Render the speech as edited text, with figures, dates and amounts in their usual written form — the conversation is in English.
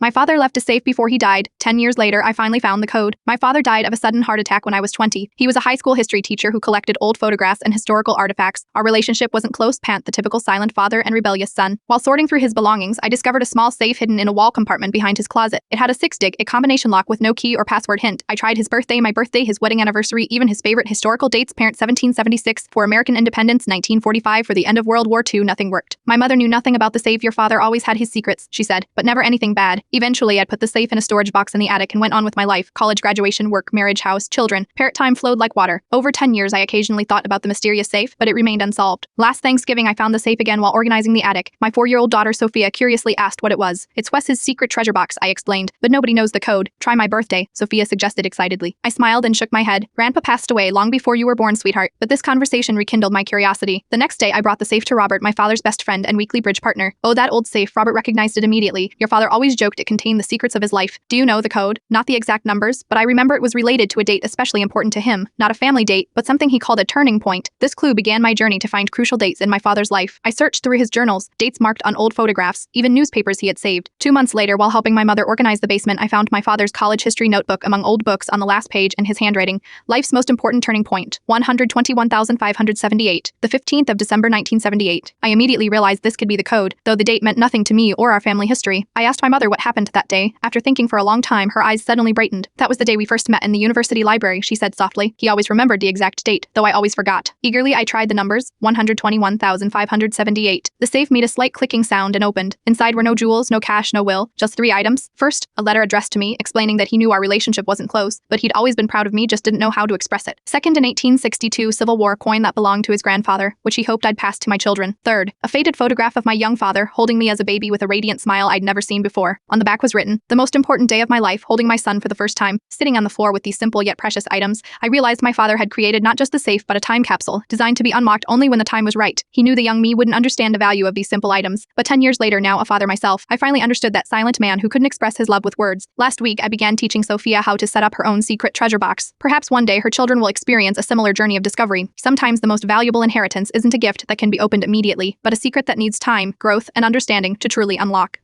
My father left a safe before he died. 10 years later, I finally found the code. My father died of a sudden heart attack when I was 20. He was a high school history teacher who collected old photographs and historical artifacts. Our relationship wasn't close, pant the typical silent father and rebellious son. While sorting through his belongings, I discovered a small safe hidden in a wall compartment behind his closet. It had a 6-dig, a combination lock with no key or password hint. I tried his birthday, my birthday, his wedding anniversary, even his favorite historical dates, parent 1776 for American independence, 1945 for the end of World War II. Nothing worked. My mother knew nothing about the safe. Your father always had his secrets, she said, but never anything bad. Eventually, I'd put the safe in a storage box in the attic and went on with my life. College, graduation, work, marriage, house, children. Parrot time flowed like water. Over 10 years, I occasionally thought about the mysterious safe, but it remained unsolved. Last Thanksgiving, I found the safe again while organizing the attic. My 4-year-old daughter, Sophia, curiously asked what it was. It's Wes's secret treasure box, I explained, but nobody knows the code. Try my birthday, Sophia suggested excitedly. I smiled and shook my head. Grandpa passed away long before you were born, sweetheart, but this conversation rekindled my curiosity. The next day, I brought the safe to Robert, my father's best friend and weekly bridge partner. Oh, that old safe. Robert recognized it immediately. Your father always joked it contained the secrets of his life. Do you know the code? Not the exact numbers, but I remember it was related to a date especially important to him. Not a family date, but something he called a turning point. This clue began my journey to find crucial dates in my father's life. I searched through his journals, dates marked on old photographs, even newspapers he had saved. 2 months later, while helping my mother organize the basement, I found my father's college history notebook among old books. On the last page, in his handwriting, life's most important turning point, 121,578, the 15th of December 1978. I immediately realized this could be the code, though the date meant nothing to me or our family history. I asked my mother what happened that day. After thinking for a long time, her eyes suddenly brightened. That was the day we first met in the university library, she said softly. He always remembered the exact date, though I always forgot. Eagerly, I tried the numbers, 121,578. The safe made a slight clicking sound and opened. Inside were no jewels, no cash, no will, just 3 items. First, a letter addressed to me, explaining that he knew our relationship wasn't close, but he'd always been proud of me, just didn't know how to express it. Second, an 1862 Civil War coin that belonged to his grandfather, which he hoped I'd pass to my children. Third, a faded photograph of my young father, holding me as a baby with a radiant smile I'd never seen before. On the back was written, the most important day of my life, holding my son for the first time. Sitting on the floor with these simple yet precious items, I realized my father had created not just the safe but a time capsule, designed to be unlocked only when the time was right. He knew the young me wouldn't understand the value of these simple items, but 10 years later, now a father myself, I finally understood that silent man who couldn't express his love with words. Last week, I began teaching Sophia how to set up her own secret treasure box. Perhaps one day her children will experience a similar journey of discovery. Sometimes the most valuable inheritance isn't a gift that can be opened immediately, but a secret that needs time, growth, and understanding to truly unlock.